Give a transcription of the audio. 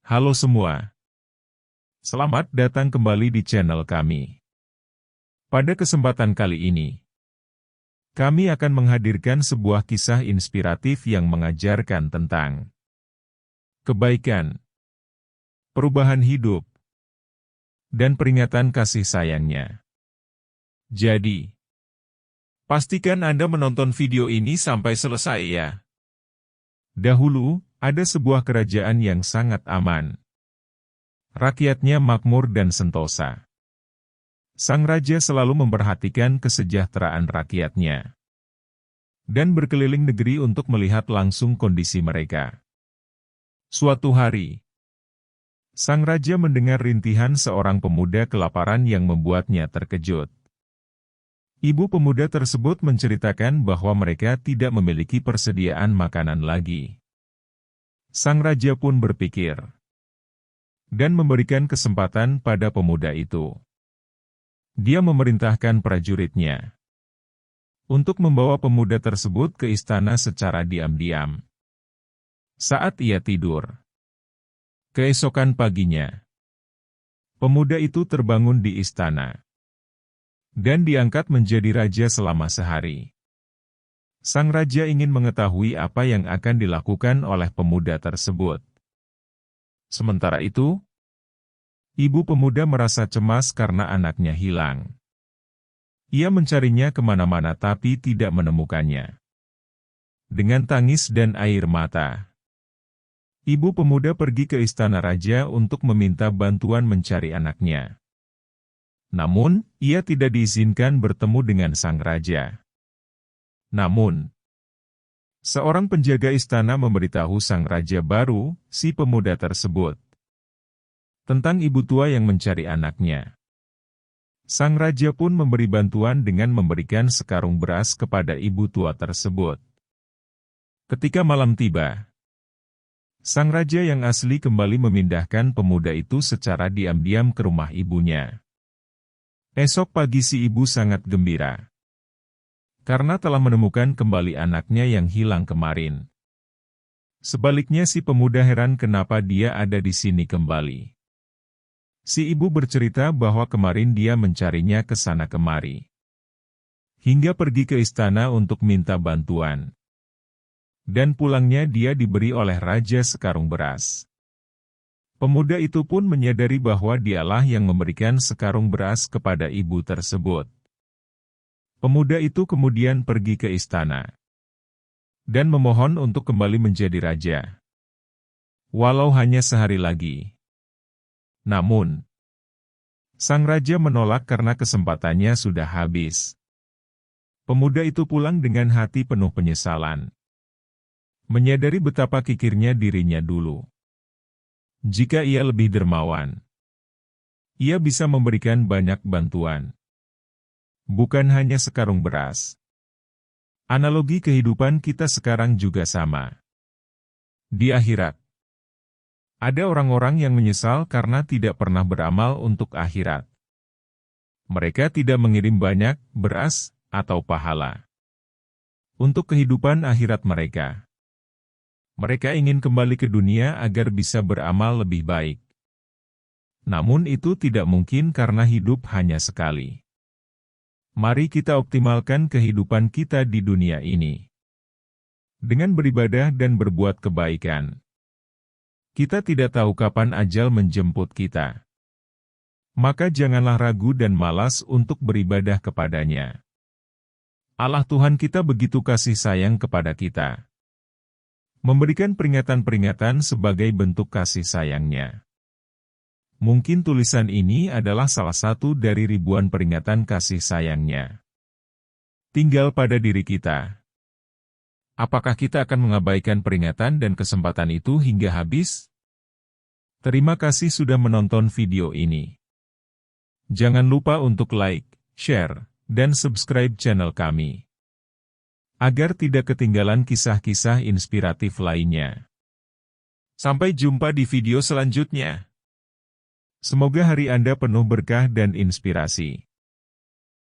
Halo semua. Selamat datang kembali di channel kami. Pada kesempatan kali ini, kami akan menghadirkan sebuah kisah inspiratif yang mengajarkan tentang kebaikan, perubahan hidup, dan peringatan kasih sayangnya. Jadi, pastikan Anda menonton video ini sampai selesai ya. Dahulu, ada sebuah kerajaan yang sangat aman. Rakyatnya makmur dan sentosa. Sang raja selalu memperhatikan kesejahteraan rakyatnya dan berkeliling negeri untuk melihat langsung kondisi mereka. Suatu hari, sang raja mendengar rintihan seorang pemuda kelaparan yang membuatnya terkejut. Ibu pemuda tersebut menceritakan bahwa mereka tidak memiliki persediaan makanan lagi. Sang raja pun berpikir dan memberikan kesempatan pada pemuda itu. Dia memerintahkan prajuritnya untuk membawa pemuda tersebut ke istana secara diam-diam. Saat ia tidur, keesokan paginya, pemuda itu terbangun di istana dan diangkat menjadi raja selama sehari. Sang raja ingin mengetahui apa yang akan dilakukan oleh pemuda tersebut. Sementara itu, ibu pemuda merasa cemas karena anaknya hilang. Ia mencarinya kemana-mana tapi tidak menemukannya. Dengan tangis dan air mata, ibu pemuda pergi ke istana raja untuk meminta bantuan mencari anaknya. Namun, ia tidak diizinkan bertemu dengan sang raja. Namun, seorang penjaga istana memberitahu sang raja baru, si pemuda tersebut, tentang ibu tua yang mencari anaknya. Sang raja pun memberi bantuan dengan memberikan sekarung beras kepada ibu tua tersebut. Ketika malam tiba, sang raja yang asli kembali memindahkan pemuda itu secara diam-diam ke rumah ibunya. Esok pagi si ibu sangat gembira karena telah menemukan kembali anaknya yang hilang kemarin. Sebaliknya si pemuda heran kenapa dia ada di sini kembali. Si ibu bercerita bahwa kemarin dia mencarinya ke sana kemari, hingga pergi ke istana untuk minta bantuan. Dan pulangnya dia diberi oleh raja sekarung beras. Pemuda itu pun menyadari bahwa dialah yang memberikan sekarung beras kepada ibu tersebut. Pemuda itu kemudian pergi ke istana dan memohon untuk kembali menjadi raja, walau hanya sehari lagi. Namun, sang raja menolak karena kesempatannya sudah habis. Pemuda itu pulang dengan hati penuh penyesalan, menyadari betapa kikirnya dirinya dulu. Jika ia lebih dermawan, ia bisa memberikan banyak bantuan. Bukan hanya sekarung beras. Analogi kehidupan kita sekarang juga sama. Di akhirat, ada orang-orang yang menyesal karena tidak pernah beramal untuk akhirat. Mereka tidak mengirim banyak beras atau pahala untuk kehidupan akhirat mereka. Mereka ingin kembali ke dunia agar bisa beramal lebih baik. Namun itu tidak mungkin karena hidup hanya sekali. Mari kita optimalkan kehidupan kita di dunia ini dengan beribadah dan berbuat kebaikan. Kita tidak tahu kapan ajal menjemput kita. Maka janganlah ragu dan malas untuk beribadah kepadanya. Allah Tuhan kita begitu kasih sayang kepada kita, memberikan peringatan-peringatan sebagai bentuk kasih sayangnya. Mungkin tulisan ini adalah salah satu dari ribuan peringatan kasih sayangnya. Tinggal pada diri kita. Apakah kita akan mengabaikan peringatan dan kesempatan itu hingga habis? Terima kasih sudah menonton video ini. Jangan lupa untuk like, share, dan subscribe channel kami, agar tidak ketinggalan kisah-kisah inspiratif lainnya. Sampai jumpa di video selanjutnya. Semoga hari Anda penuh berkah dan inspirasi.